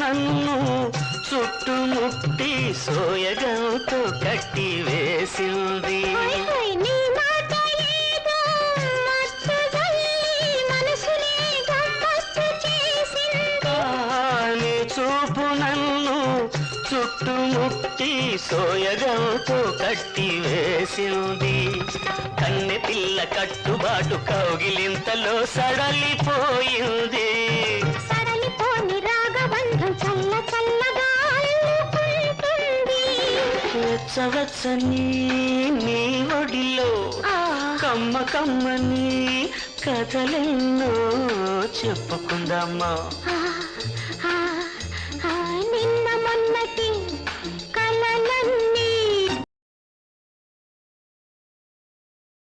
నన్ను చుట్టుముట్టి సోయగంతో కట్టి వేసింది. చూపు నన్ను చుట్టుముట్టి సోయగంతో కట్టి వేసింది. కన్నె పిల్ల కట్టుబాటు కౌగిలింతలో సడలిపోయింది. సడలిపోని రాగబంధం చల్ల చల్లగా వెచ్చవచ్చని నీ ఒడిలో కమ్మ కమ్మని కథలెన్నో చెప్పుకుందామా.